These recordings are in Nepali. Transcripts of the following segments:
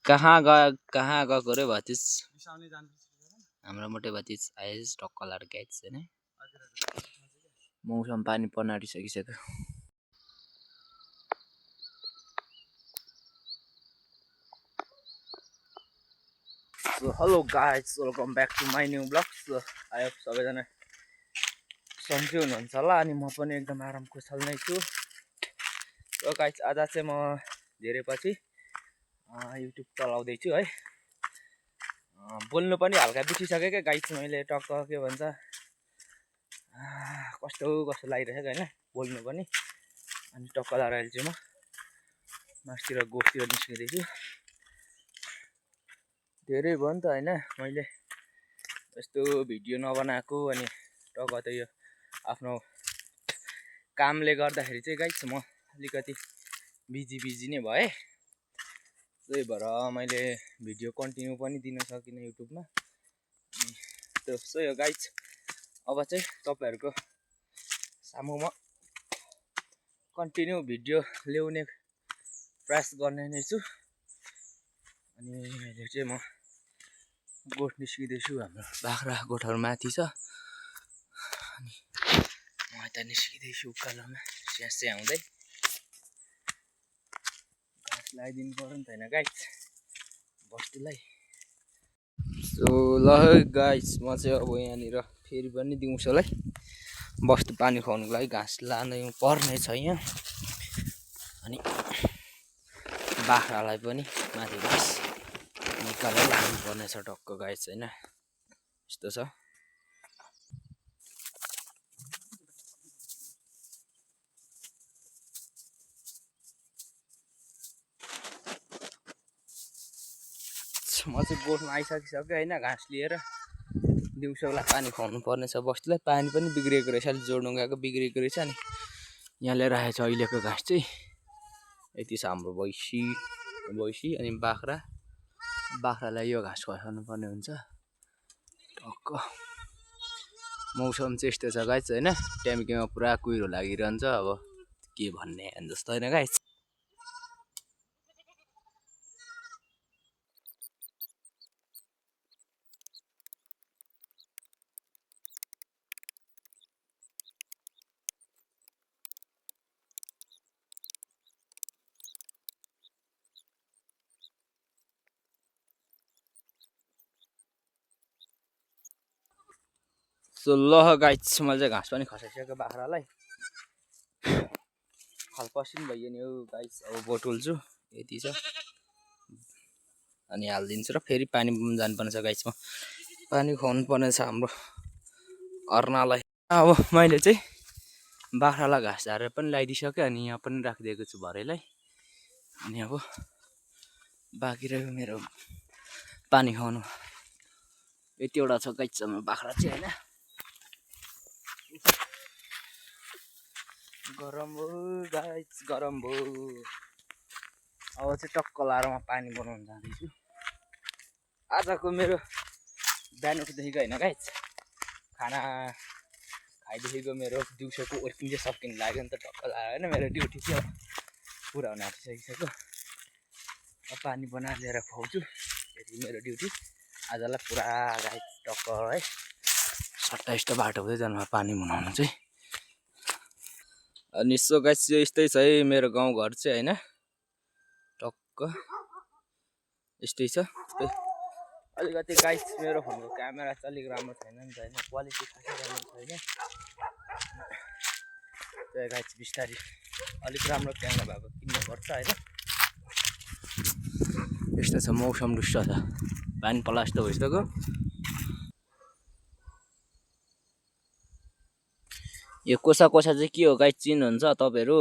कहाँ गएको रे भतिज हाम्रो मोटे भतिज आएस टक्क लाएर गाइस हैन मौसम पानी पर्न आँटिसकिसक्यो So hello guys, welcome back to my new vlog. So I hope सबैजना सन्चै हुनुहुन्छ होला अनि म पनि एकदम आराम कुशल नै छु. So guys आज चाहिँ म धेरै पछि YouTube चलाउँदै छु है. बोल्नु पनि हल्का बिर्सिसके के गाइस मैले टक्क के भन्छ कस्तो लागिरहेको हैन बोल्नु पनि अनि टक्क लाएर अहिले चाहिँ म मास्तिर गोठतिर निस्किदै छु. धेरै भयो नि त हैन मैले यस्तो भिडियो नबनाएको अनि टक्क त यो आफ्नो कामले गर्दाखेरि चाहिँ गाइस म अलिकति बिजी नै भए. त्यही भएर मैले भिडियो कन्टिन्यु पनि दिन सकिनँ युट्युबमा. त्यसो गाइस अब चाहिँ तपाईहरुको सामुमा कन्टिन्यु भिडियो ल्याउने प्रयास गर्ने नै छु. अनि अहिले चाहिँ म गोठ निस्किदैछु. हाम्रो बाख्रा गोठहरु माथि छ अनि म यता निस्किदैछु उकालोमा स्यासे आउँदै घाँस लगाइदिनु पर्यो नि त हैन गाइस बस्तुलाई. सो ल गाइस म चाहिँ अब यहाँनिर फेरि पनि दिउँसोलाई बस्तु पानी खुवाउनुको लागि घाँस लानै पर्ने छ यहाँ. अनि बाख्रालाई पनि माथि घाँस निकालेर लानु पर्ने छ टक्क गाइस हैन यस्तो छ. म चाहिँ गोठमा आइसकिसक्यो हैन घाँस लिएर दिउँसोलाई पानी खुवाउनु पर्ने छ बस्तुलाई. पानी पनि बिग्रेको रहेछ अलि जोड्नु गएको बिग्रेको रहेछ अनि यहाँ लिएर आएको छ अहिलेको घाँस चाहिँ यति छ. हाम्रो भैँसी अनि बाख्रालाई यो घाँस खुवाउनु पर्ने हुन्छ टक्क. मौसम चाहिँ यस्तो छ गाइस हैन ट्याम्कीमा पुरा कुहिरो लागिरहन्छ. अब के भन्ने जस्तो हैन गाइस. सो ल गाइस मैले चाहिँ घाँस पनि खसाइसक्यो बाख्रालाई. खालपसिन भयो नि हो गाइस. अब बोटुल्छु यति छ अनि हालिदिन्छु र फेरि पानी जानुपर्ने छ गाइस. म पानी खुवाउनु पर्ने छ हाम्रो अर्नालाई. अब मैले चाहिँ बाख्रालाई घाँस झारेर पनि लगाइदिइसकेँ अनि यहाँ पनि राखिदिएको छु भरेलाई. अनि अब बाँकी रह्यो मेरो पानी खुवाउनु. यतिवटा छ गाइस हाम्रो बाख्रा चाहिँ हैन. गरम भयो गाइस गरम भयो. अब चाहिँ टक्क लाएर म पानी बनाउन जाँदैछु. आजको मेरो बिहान उठेदेखिको हैन गाइस खाना खाइदेखिको मेरो दिउँसोको वर्किङ चाहिँ सकिन लाग्यो नि त टक्क लाग्यो हैन. मेरो ड्युटी चाहिँ पुरा हुन आँटिसकिसक्यो. अब पानी बनाएर लिएर खुवाउँछु यति मेरो ड्युटी आजलाई पुरा गाइस टक्क है 27 बाटो हुँदै जानु पानी बनाउनु चाहिँ. अनि सो गाइस यस्तै छ है मेरो गाउँघर चाहिँ हैन टक्क यस्तै छ. अलिकति गाइस मेरो फोनको क्यामेरा चाहिँ अलिक राम्रो छैन नि त हैन क्वालिटी खासै राम्रो छैन. त्यही गाइस बिस्तारै अलिक राम्रो क्यामेरा भएको किन्नुपर्छ हैन. यस्तो छ मौसम रुष्ट छ पानी पर्ला जस्तो भइसक्यो. यो कोसा चाहिँ के हो गाइस चिन्नुहुन्छ तपाईहरु.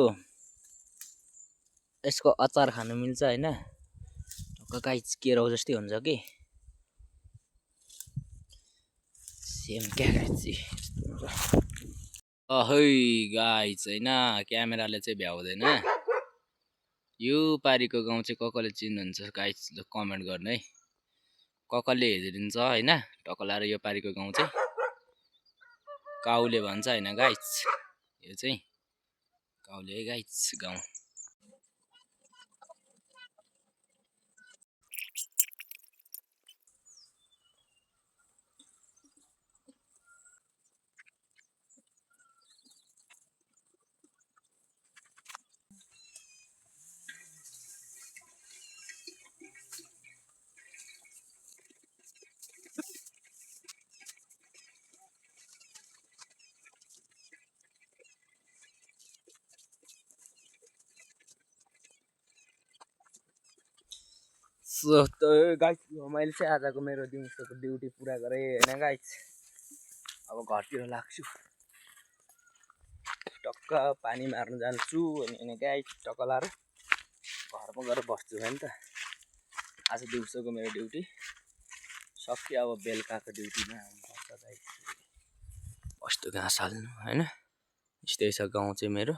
यसको अचार खानु मिल्छ हैन टक्क गाइस केराउ जस्तै हुन्छ कि सेम क्या गाइस. है गाइस हैन क्यामेराले चाहिँ भ्याउँदैन. यो पारीको गाउँ चाहिँ कसले चिन्नुहुन्छ गाइस ल कमेन्ट गर्नु है. कसले हेरिदिन्छ हैन टक्क लाएर यो पारीको गाउँ चाहिँ काउले भन्छ हैन गाइस. यो चाहिँ काउले है गाइस गाउँ. सो त गाइस मैले चाहिँ आजको मेरो दिउँसोको ड्युटी पुरा गरेँ होइन गाइस। अब घरतिर लाग्छु, टक्क पानी मार्न जान्छु अनि गाइस टक्क लाएर घरमा गएर बस्छु होइन त। आज दिउँसोको मेरो ड्युटी सक्यो, अब बेलुकाको ड्युटीमा आउनुपर्छ गाइस। कस्तो घाँस हाल्नु होइन, यस्तै छ गाउँ चाहिँ मेरो।